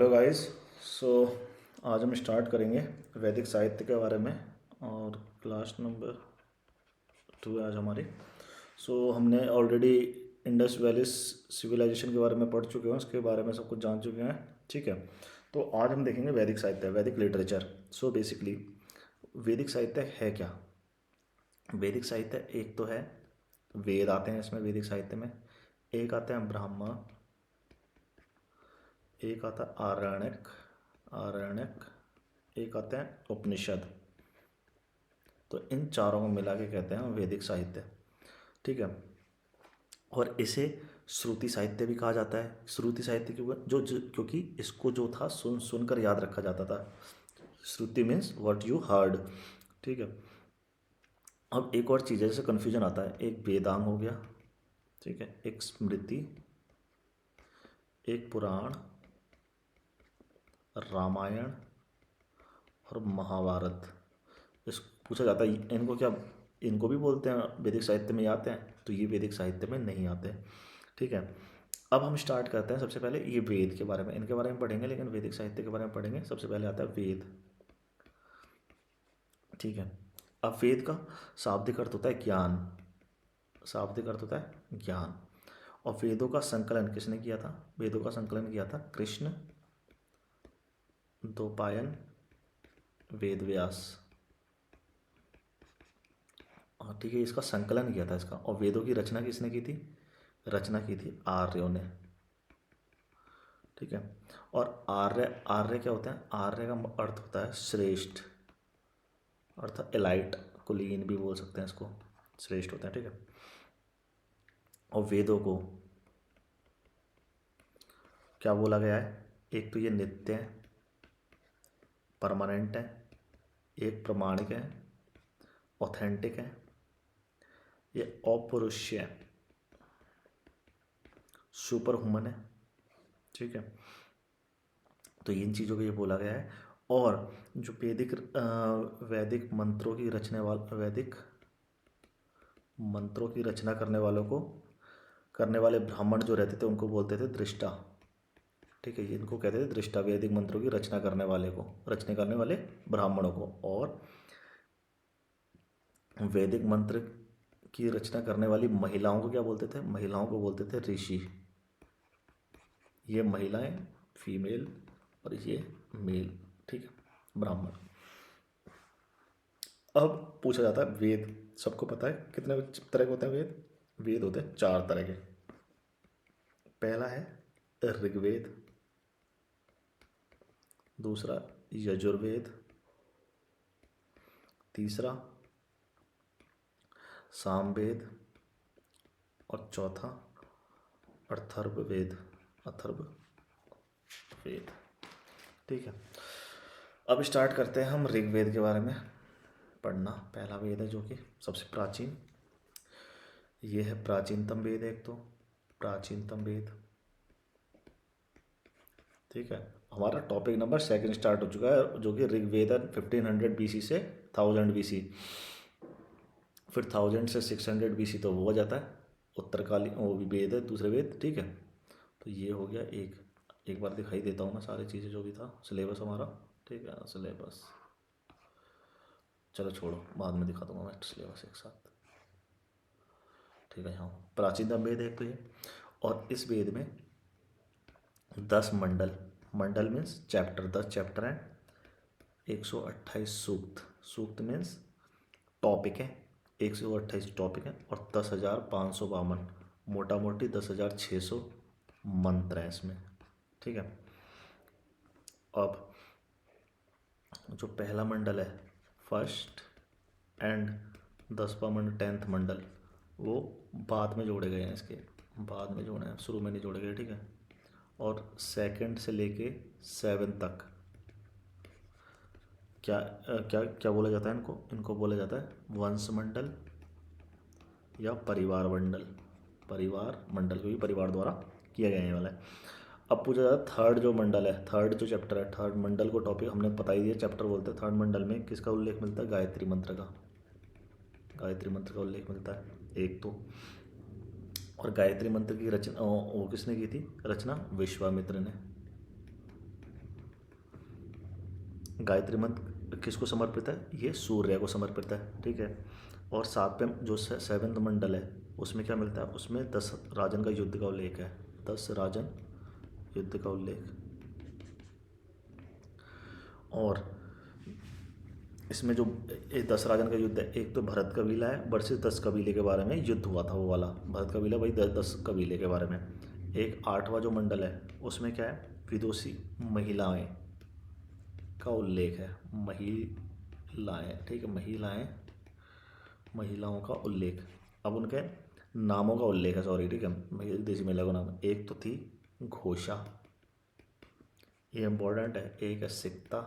Hello guys. सो आज हम start करेंगे वैदिक साहित्य के बारे में और क्लास नंबर 2 है आज हमारी। हमने ऑलरेडी इंडस वैली सिविलाइजेशन के बारे में पढ़ चुके हैं, उसके बारे में सब कुछ जान चुके हैं। ठीक है, तो आज हम देखेंगे वैदिक साहित्य, वैदिक लिटरेचर। बेसिकली वैदिक साहित्य है क्या? वैदिक साहित्य एक तो है वेद आते हैं इसमें, वैदिक साहित्य में एक आते हैं ब्राह्मण, एक आता है आरण्यक आरण्यक एक आते हैं उपनिषद। तो इन चारों को मिला के कहते हैं वैदिक साहित्य। ठीक है, और इसे श्रुति साहित्य भी कहा जाता है। श्रुति साहित्य क्योंकि इसको जो था सुन सुनकर याद रखा जाता था। श्रुति मीन्स व्हाट यू हर्ड। ठीक है, अब एक और चीज़ है जैसे कन्फ्यूजन आता है, एक वेदांग हो गया, ठीक है, एक स्मृति, एक पुराण, रामायण और महाभारत। इस पूछा जाता है इनको क्या, इनको भी बोलते हैं वैदिक साहित्य में आते हैं? तो ये वैदिक साहित्य में नहीं आते। ठीक है, अब हम स्टार्ट करते हैं। सबसे पहले ये वेद के बारे में, इनके बारे में पढ़ेंगे, लेकिन वैदिक साहित्य के बारे में पढ़ेंगे। सबसे पहले आता है वेद। ठीक है, अब वेद का शाब्दिक अर्थ होता है ज्ञान। शाब्दिक अर्थ होता है ज्ञान। और वेदों का संकलन किसने किया था? वेदों का संकलन किया था कृष्ण द्वैपायन वेद व्यास। हाँ ठीक है, इसका संकलन किया था इसका। और वेदों की रचना किसने की थी? रचना की थी आर्यों ने। ठीक है, और आर्य आर्य क्या होता है? आर्य का अर्थ होता है श्रेष्ठ, अर्थात एलाइट, कुलीन भी बोल सकते हैं इसको, श्रेष्ठ होते हैं। ठीक है, और वेदों को क्या बोला गया है? एक तो ये नित्य है, परमानेंट है, एक प्रमाणिक है, ऑथेंटिक है, ये अपौरुषीय है, सुपर ह्यूमन है। ठीक है, तो इन चीज़ों को ये बोला गया है। और जो वैदिक मंत्रों की वैदिक मंत्रों की रचना करने वाले ब्राह्मण जो रहते थे उनको बोलते थे दृष्टा। ठीक है, इनको कहते थे दृष्टा, वैदिक मंत्रों की रचना करने वाले ब्राह्मणों को। और वैदिक मंत्र की रचना करने वाली महिलाओं को क्या बोलते थे? महिलाओं को बोलते थे ऋषि। ये महिलाएं फीमेल और ये मेल। ठीक है, ब्राह्मण। अब पूछा जाता है वेद सबको पता है कितने तरह के होते हैं वेद? वेद होते हैं 4 तरह के। पहला है ऋग्वेद, दूसरा यजुर्वेद, तीसरा सामवेद और चौथा अथर्ववेद। अथर्ववेद। ठीक है, अब स्टार्ट करते हैं हम ऋग्वेद के बारे में पढ़ना। पहला वेद है जो कि सबसे प्राचीन, ये है प्राचीनतम वेद। एक तो प्राचीनतम वेद। ठीक है, हमारा टॉपिक नंबर 2 स्टार्ट हो चुका है जो कि ऋग्वेद 1500 BC से 1000 BC, फिर 1000 से 600 BC तो वो हो जाता है उत्तरकालीन, वो भी वेद है, दूसरे वेद। ठीक है, तो ये हो गया एक बार दिखाई देता हूँ मैं सारी चीज़ें जो भी था सिलेबस हमारा। ठीक है, सिलेबस चलो छोड़ो, बाद में दिखा दूंगा मैं सिलेबस एक साथ। ठीक है, हाँ, प्राचीनतम वेद है एक तो ये। और इस वेद में 10 मंडल, मंडल मीन्स चैप्टर, 10 चैप्टर हैं, 128 सूक्त, सूक्त मीन्स टॉपिक है, 128 टॉपिक है, और 10,552, मोटा मोटी 10,600 मंत्र हैं इसमें। ठीक है, अब जो पहला मंडल है, फर्स्ट एंड 10वां मंडल, 10th मंडल, वो बाद में जोड़े गए हैं, इसके बाद में जोड़े हैं, शुरू में नहीं जोड़े गए। ठीक है, और सेकंड से लेके 7 तक क्या क्या क्या बोला जाता है इनको बोला जाता है वंश मंडल या परिवार मंडल। परिवार मंडल, क्योंकि परिवार द्वारा किया गया ये वाला है। अब पूछा जाता है थर्ड जो मंडल है, थर्ड जो चैप्टर है, थर्ड मंडल को टॉपिक हमने बता ही दिया, चैप्टर बोलते हैं। थर्ड मंडल में किसका उल्लेख मिलता है? गायत्री मंत्र का। गायत्री मंत्र का उल्लेख मिलता है एक तो। और गायत्री मंत्र की रचना वो किसने की थी? रचना विश्वामित्र ने। गायत्री मंत्र किसको समर्पित है? ये सूर्य को समर्पित है, ठीक है। और सातवें जो सेवंथ मंडल है उसमें क्या मिलता है? उसमें 10 राजन का युद्ध का उल्लेख है, 10 राजन युद्ध का उल्लेख। और इसमें जो 10 राजन का युद्ध है, एक तो भरत कबीला है वर्सेस 10 कबीले के बारे में युद्ध हुआ था, वो वाला भरत कबीला भाई 10 कबीले के बारे में। एक 8वां जो मंडल है उसमें क्या है? विदुषी महिलाएं का उल्लेख है, महिलाएं, ठीक है, महिलाओं का उल्लेख। अब उनके नामों का उल्लेख है, सॉरी, ठीक है, देसी महिला का नाम। एक तो थी घोषा, ये इंपॉर्टेंट है। एक है सिक्ता,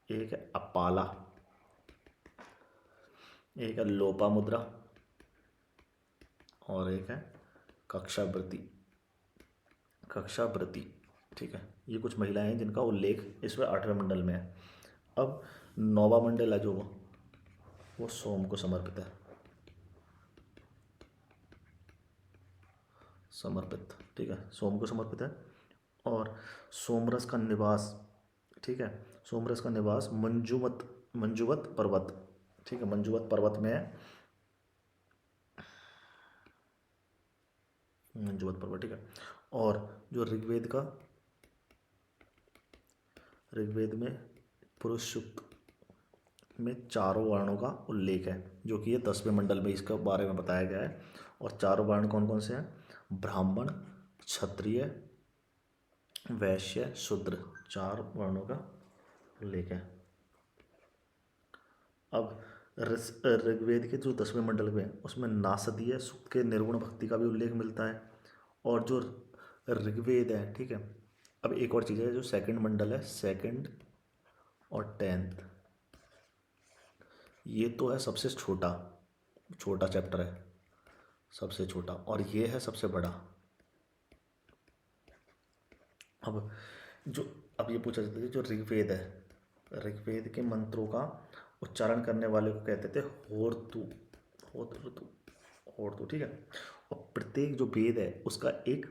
एक है अपाला, एक है लोपामुद्रा और एक है कक्षावृति, ठीक है। ये कुछ महिलाएं हैं जिनका उल्लेख इसमें 8वें मंडल में है। अब 9वां मंडल है जो वो सोम को समर्पित है, ठीक है, सोम को समर्पित है। और सोमरस का निवास, ठीक है, सोमरस का निवास मंजुवत पर्वत, ठीक है, मंजुवत पर्वत में है, मंजुवत पर्वत, ठीक है। और जो ऋग्वेद में पुरुष सूक्त में 4 वर्णों का उल्लेख है, जो कि ये 10वें मंडल में इसके बारे में बताया गया है। और 4 वर्ण कौन कौन से हैं? ब्राह्मण, क्षत्रिय, वैश्य, शूद्र, 4 वर्णों का उल्लेख है। अब ऋग्वेद के जो 10वें मंडल में उसमें नासदीय सूक्त के निर्गुण भक्ति का भी उल्लेख मिलता है। और जो ऋग्वेद है, ठीक है। अब एक और चीज़ है, जो सेकंड मंडल है, सेकंड और 10th, ये तो है सबसे छोटा चैप्टर है, सबसे छोटा, और ये है सबसे बड़ा। अब ये पूछा जाता है, जो ऋग्वेद है, ऋग्वेद के मंत्रों का उच्चारण करने वाले को कहते थे होर्तु, ठीक है। और प्रत्येक जो वेद है उसका एक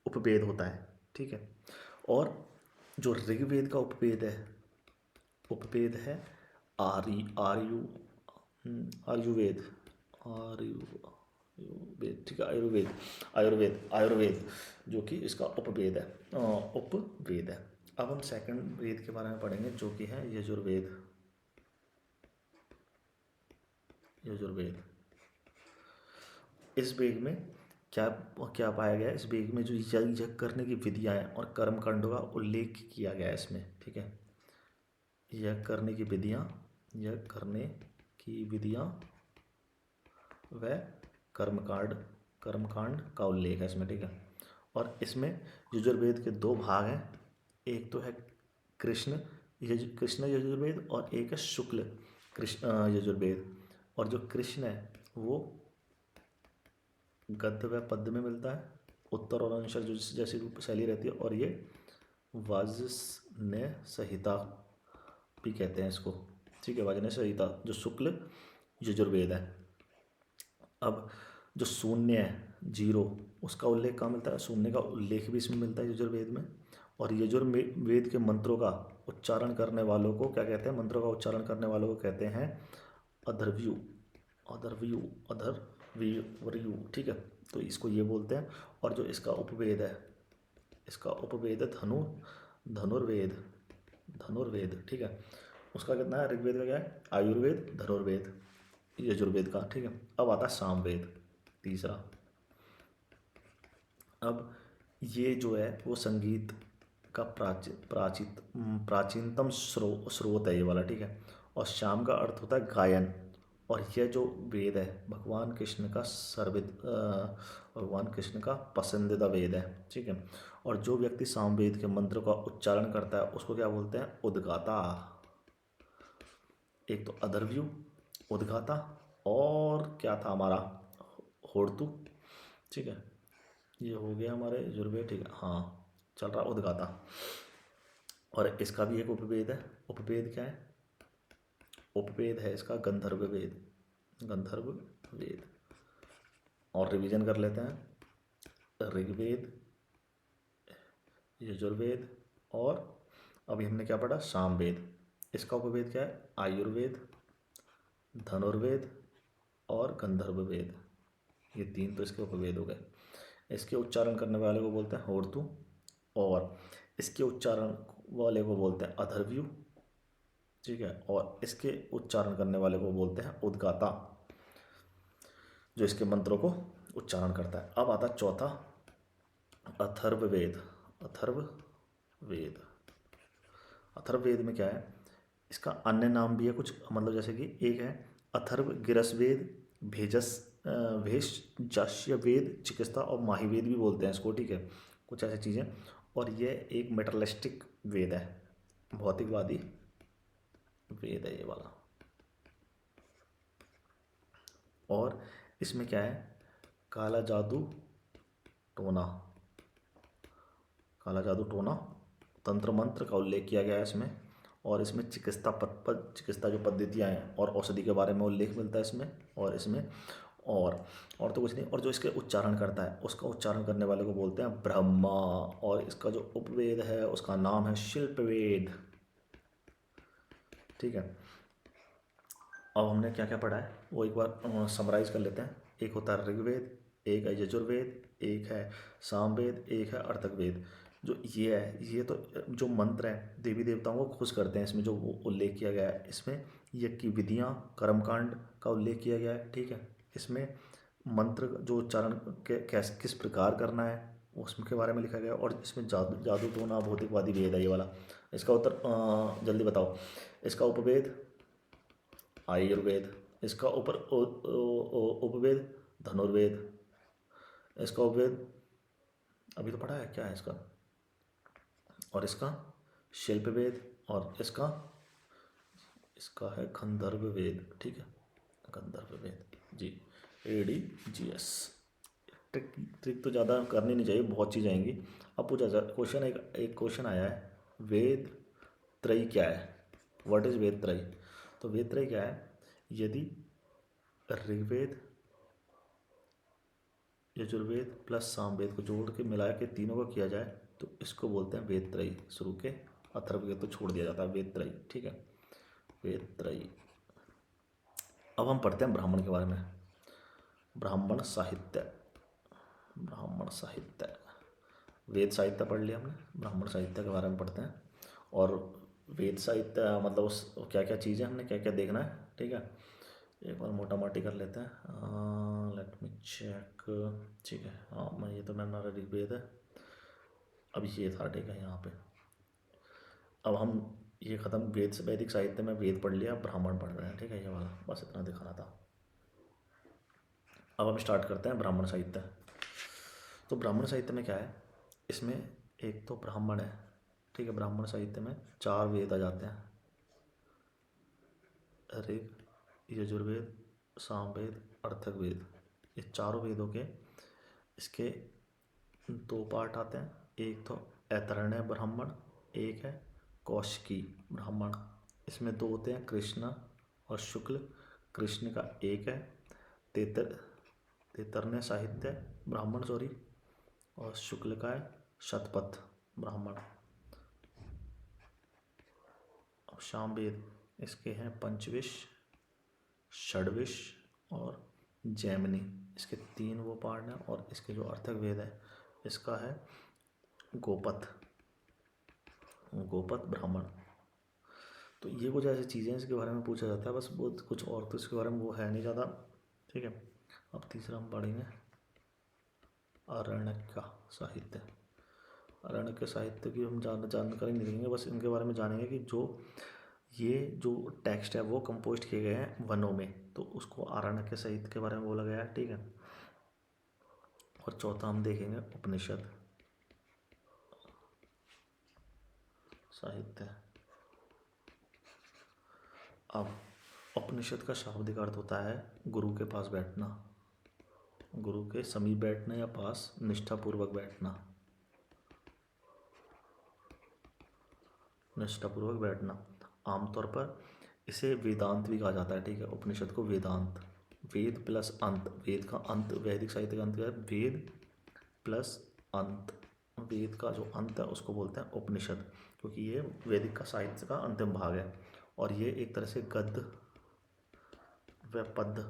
उपवेद होता है, ठीक है। और जो ऋग्वेद का उपवेद है आयुर्वेद, ठीक है, आयुर्वेद जो कि इसका उपवेद है, अब हम सेकंड वेद के बारे में पढ़ेंगे, जो कि है यजुर्वेद। इस वेद में क्या क्या पाया गया है? इस वेद में जो यज्ञ करने की विधियां हैं और कर्म कांडों का उल्लेख किया गया है इसमें, ठीक है। यज्ञ करने की विधियां व कर्मकांड का उल्लेख है इसमें, ठीक है। और इसमें यजुर्वेद के 2 भाग हैं, एक तो है कृष्ण यजुर्वेद और एक है शुक्ल यजुर्वेद। और जो कृष्ण है वो गद्य व पद्य में मिलता है, उत्तर और अनुसार जो जैसी शैली रहती है। और ये वाजस्नेय संहिता भी कहते हैं इसको, ठीक है, वाजस्नेय संहिता, जो शुक्ल यजुर्वेद है। अब जो शून्य है, 0, उसका उल्लेख कहाँ मिलता है? शून्य का उल्लेख भी इसमें मिलता है यजुर्वेद में। और यजुर्वेद के मंत्रों का उच्चारण करने वालों को क्या कहते हैं? मंत्रों का उच्चारण करने वालों को कहते हैं अधर्व्यू, ठीक है, तो इसको ये बोलते हैं। और जो इसका उपवेद है धनुर्वेद, ठीक है। उसका कितना है? ऋग्वेद का क्या है? आयुर्वेद, धनुर्वेद, यजुर्वेद का, ठीक है। अब आता है सामवेद, तीसरा। अब ये जो है वो संगीत का प्राचीनतम स्रोत है ये वाला, ठीक है। और शाम का अर्थ होता है गायन। और यह जो वेद है भगवान कृष्ण का पसंदीदा वेद है, ठीक है। और जो व्यक्ति सामवेद के मंत्र का उच्चारण करता है उसको क्या बोलते हैं? उद्गाता। एक तो अदर्व्यू, उद्गाता, और क्या था हमारा? होर्तु, ठीक है। ये हो गया हमारे यजुर्वेद, ठीक है, हाँ, चल रहा उद्गाता। और इसका भी एक उपवेद है। उपवेद क्या है? उपवेद है इसका गंधर्व वेद। और रिवीजन कर लेते हैं, ऋग्वेद, यजुर्वेद और अभी हमने क्या पढ़ा, सामवेद। इसका उपवेद क्या है, आयुर्वेद, धनुर्वेद और गंधर्व वेद। ये 3 तो इसके उपवेद हो गए। इसके उच्चारण करने वाले को बोलते हैं होर्तु, और इसके उच्चारण वाले को बोलते हैं अथर्वयु, ठीक है। और इसके उच्चारण करने वाले को बोलते हैं उद्गाता, जो इसके मंत्रों को उच्चारण करता है। अब आता चौथा, अथर्ववेद। अथर्ववेद, अथर्ववेद में क्या है, इसका अन्य नाम भी है कुछ, मतलब जैसे कि एक है अथर्व गिरसवेद, भेषजास्य वेद, चिकित्सा और माहीवेद भी बोलते हैं इसको, ठीक है, कुछ ऐसी चीज़ें। और ये एक मेटलिस्टिक वेद है, भौतिकवादी वेद है ये वाला। और इसमें क्या है, काला जादू टोना, काला जादू टोना, तंत्र मंत्र का उल्लेख किया गया है इसमें। और इसमें चिकित्सा जो पद्धतियाँ हैं और औषधि के बारे में उल्लेख मिलता है इसमें। और इसमें और तो कुछ नहीं। और जो इसके उच्चारण करता है, उसका उच्चारण करने वाले को बोलते हैं ब्रह्मा। और इसका जो उपवेद है उसका नाम है शिल्पवेद, ठीक है। अब हमने क्या क्या पढ़ा है वो एक बार समराइज कर लेते हैं। एक होता है ऋग्वेद, एक है यजुर्वेद, एक है सामवेद, एक है अर्थकवेद। जो ये है, ये तो जो मंत्र हैं देवी देवताओं को खुश करते हैं, इसमें जो उल्लेख किया गया है, इसमें यज्ञ की विधियाँ, कर्मकांड का उल्लेख किया गया है, ठीक है। इसमें मंत्र जो उच्चारण किस प्रकार करना है उसके बारे में लिखा गया है। और इसमें जादू टोना भौतिकवादी वेद है ये वाला। इसका उत्तर जल्दी बताओ। इसका उपवेद आयुर्वेद, इसका उपवेद धनुर्वेद, इसका उपवेद अभी तो पढ़ा है क्या है इसका, और इसका शिल्पवेद, और इसका है गंधर्व वेद, ठीक है, गंधर्व वेद जी, ADGS। ट्रिक तो ज़्यादा करनी नहीं चाहिए, बहुत चीज़ आएंगी। अब पूछा जाए क्वेश्चन, एक क्वेश्चन आया है, वेद त्रयी क्या है, व्हाट इज वेद त्रयी। तो वेद त्रयी क्या है, यदि ऋग्वेद यजुर्वेद प्लस सामवेद को जोड़ के मिला के तीनों को किया जाए तो इसको बोलते हैं वेद त्रयी। शुरू के अथर्ववेद तो छोड़ दिया जाता है, वेद त्रयी, ठीक है, वेद त्रयी। अब हम पढ़ते हैं ब्राह्मण के बारे में। ब्राह्मण साहित्य, ब्राह्मण साहित्य, वेद साहित्य पढ़ लिया हमने, ब्राह्मण साहित्य के बारे में पढ़ते हैं। और वेद साहित्य मतलब उस क्या क्या चीज़ें हमने क्या क्या देखना है, ठीक है, एक बार मोटा मोटी कर लेते हैं। लेट मी चेक, ठीक है। हाँ, मैं ये तो मैंने ऋग्वेद है, अब ये था, ठीक है, यहाँ पे। अब हम ये ख़त्म, वेद वैदिक साहित्य में वेद पढ़ लिया, ब्राह्मण पढ़ रहे हैं, ठीक है, ये वाला बस इतना दिखाना था। अब हम स्टार्ट करते हैं ब्राह्मण साहित्य। तो ब्राह्मण साहित्य में क्या है, इसमें एक तो ब्राह्मण है, ठीक है। ब्राह्मण साहित्य में 4 वेद आ जाते हैं, ऋग, यजुर्वेद, सामवेद, अर्थकवेद। ये चारों वेदों के इसके 2 पार्ट आते हैं, एक तो ऐतरेय ब्राह्मण, एक है कौशिकी ब्राह्मण। इसमें 2 होते हैं, कृष्ण और शुक्ल। कृष्ण का एक है तैतरण्य साहित्य ब्राह्मण, सॉरी, और शुक्ल का है शतपथ ब्राह्मण। अब सामवेद, इसके हैं पंचविश, षड्विश और जैमिनी, इसके 3 वो पार्ट हैं। और इसके जो अर्थक वेद है इसका है गोपथ ब्राह्मण। तो ये कुछ ऐसी चीज़ें हैं इसके बारे में पूछा जाता है, बस बहुत कुछ और तो इसके बारे में वो है नहीं ज़्यादा, ठीक है। अब तीसरा हम पढ़ेंगे आरण्यक साहित्य। आरण्यक साहित्य की हम जानकारी नहीं देंगे, बस इनके बारे में जानेंगे कि जो टेक्स्ट है वो कंपोस्ट किए गए हैं वनों में, तो उसको आरण्यक साहित्य के बारे में बोला गया है, ठीक है। और चौथा हम देखेंगे उपनिषद साहित्य। अब उपनिषद का शाब्दिक अर्थ होता है गुरु के पास बैठना, गुरु के समीप बैठना या पास निष्ठापूर्वक बैठना, निष्ठापूर्वक बैठना। आमतौर पर इसे वेदांत भी कहा जाता है, ठीक है। उपनिषद को वेदांत, वेद प्लस अंत, वेद का अंत, वैदिक साहित्य का अंत क्या है, वेद प्लस अंत, वेद का जो अंत है उसको बोलते हैं उपनिषद, क्योंकि ये वैदिक का साहित्य का अंतिम भाग है और ये एक तरह से गद्य व पद्य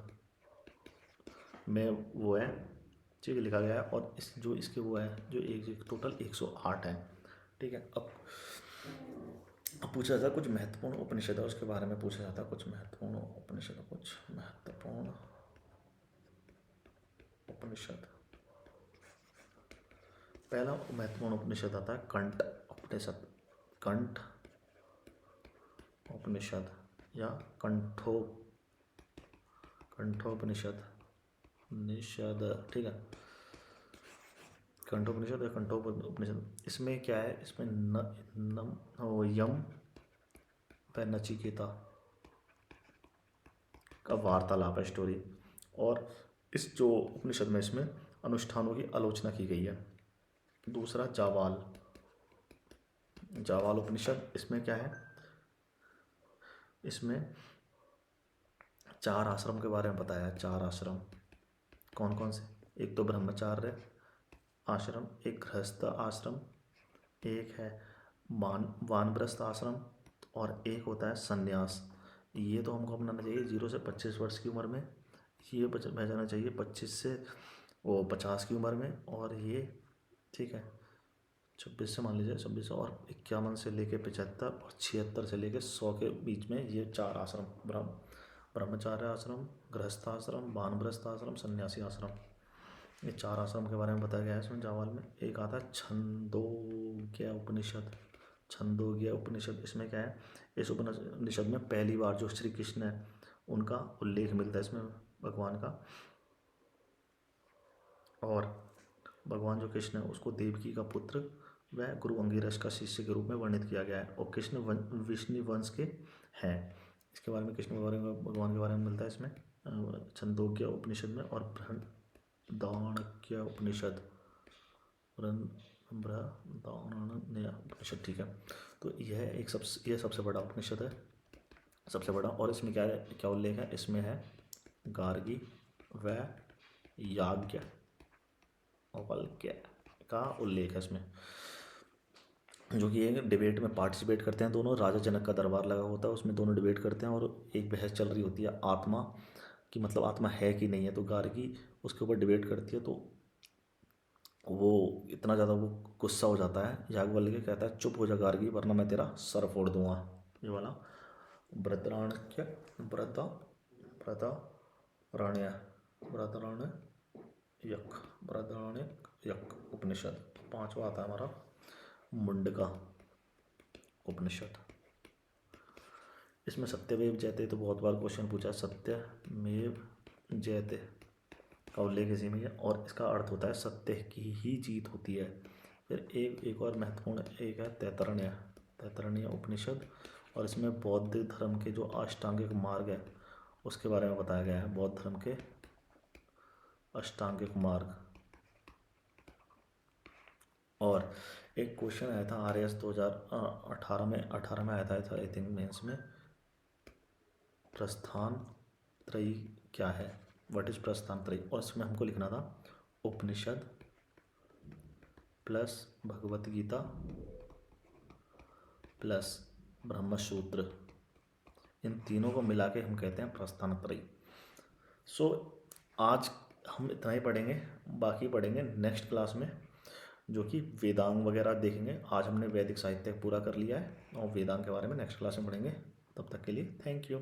में वो है, ठीक है, लिखा गया है। और इस जो इसके वो है जो एक टोटल 108 है, ठीक है। अब पूछा जाता है कुछ महत्वपूर्ण उपनिषद है उसके बारे में पूछा जाता है, कुछ महत्वपूर्ण उपनिषद, कुछ महत्वपूर्ण उपनिषद। पहला महत्वपूर्ण उपनिषद आता है कंठ उपनिषद, कंठ उपनिषद या कंठोपनिषद निषद, ठीक है, कंठोपनिषद या कंठोपनिषद। इसमें क्या है, इसमें यम व नचिकेता का वार्तालाप है, स्टोरी। और इस जो उपनिषद में इसमें अनुष्ठानों की आलोचना की गई है। दूसरा जावाल उपनिषद, इसमें क्या है, इसमें 4 आश्रम के बारे में बताया है। 4 आश्रम कौन कौन से, एक तो ब्रह्मचार्य आश्रम, एक गृहस्थ आश्रम, एक है वानप्रस्थ आश्रम और एक होता है संन्यास। ये तो हमको अपनाना चाहिए 0 से 25 वर्ष की उम्र में, ये बचाना चाहिए 25 से 50 की उम्र में, और ये ठीक है 26 से मान लीजिए 26 और 51 से लेके 75 और 76 से लेके 100 के बीच में ये 4 आश्रम, ब्रह्मचार्य आश्रम, गृहस्थ आश्रम, वानप्रस्थ आश्रम, सन्यासी आश्रम, ये 4 आश्रम के बारे में बताया गया है इसमें जावाल में। एक आता है छंदोग्य उपनिषद। इसमें क्या है, इस उपनिषद में पहली बार जो श्री कृष्ण है उनका उल्लेख मिलता है इसमें, भगवान का। और भगवान जो कृष्ण है उसको देवकी का पुत्र व गुरु अंगिरस का शिष्य के रूप में वर्णित किया गया है और कृष्ण विष्णु वंश के हैं। इसके बारे में कृष्ण के बारे में, भगवान के बारे में मिलता है इसमें छंदोग्य उपनिषद में। और बृहदारण्यक उपनिषद, उपनिषद, ठीक है। तो यह सबसे बड़ा उपनिषद है, सबसे बड़ा। और इसमें क्या उल्लेख है, इसमें है गार्गी व याज्ञ का उल्लेख है इसमें, जो कि एक डिबेट में पार्टिसिपेट करते हैं दोनों। राजा जनक का दरबार लगा होता है, उसमें दोनों डिबेट करते हैं और एक बहस चल रही होती है आत्मा की, मतलब आत्मा है कि नहीं है। तो गार्गी उसके ऊपर डिबेट करती है, तो वो इतना ज़्यादा वो गुस्सा हो जाता है, याज्ञवल्क्य कहता है चुप हो जा गार्गी वरना मैं तेरा सर फोड़ दूंगा। ये वाला बृहदारण्यक उपनिषद। 5वां आता है हमारा मुंडका उपनिषद। इसमें सत्यमेव जयते तो बहुत बार क्वेश्चन पूछा, सत्यमेव जयते का उल्लेख इसी में है और इसका अर्थ होता है सत्य की ही जीत होती है। फिर एक और महत्वपूर्ण एक है तैतरण्य उपनिषद, और इसमें बौद्ध धर्म के जो अष्टांगिक मार्ग है उसके बारे में बताया गया है। बौद्ध धर्म के अष्टांगिक मार्ग। और एक क्वेश्चन आया था RAS 2018 में आया था आई थिंक मेंस में, प्रस्थान त्रयी क्या है, व्हाट इज प्रस्थान त्रयी। और इसमें हमको लिखना था उपनिषद प्लस भगवत गीता प्लस ब्रह्मसूत्र, इन तीनों को मिला के हम कहते हैं प्रस्थान त्रयी। सो आज हम इतना ही पढ़ेंगे, बाकी पढ़ेंगे नेक्स्ट क्लास में, जो कि वेदांग वगैरह देखेंगे। आज हमने वैदिक साहित्य पूरा कर लिया है और वेदांग के बारे में नेक्स्ट क्लास में पढ़ेंगे। तब तक के लिए थैंक यू।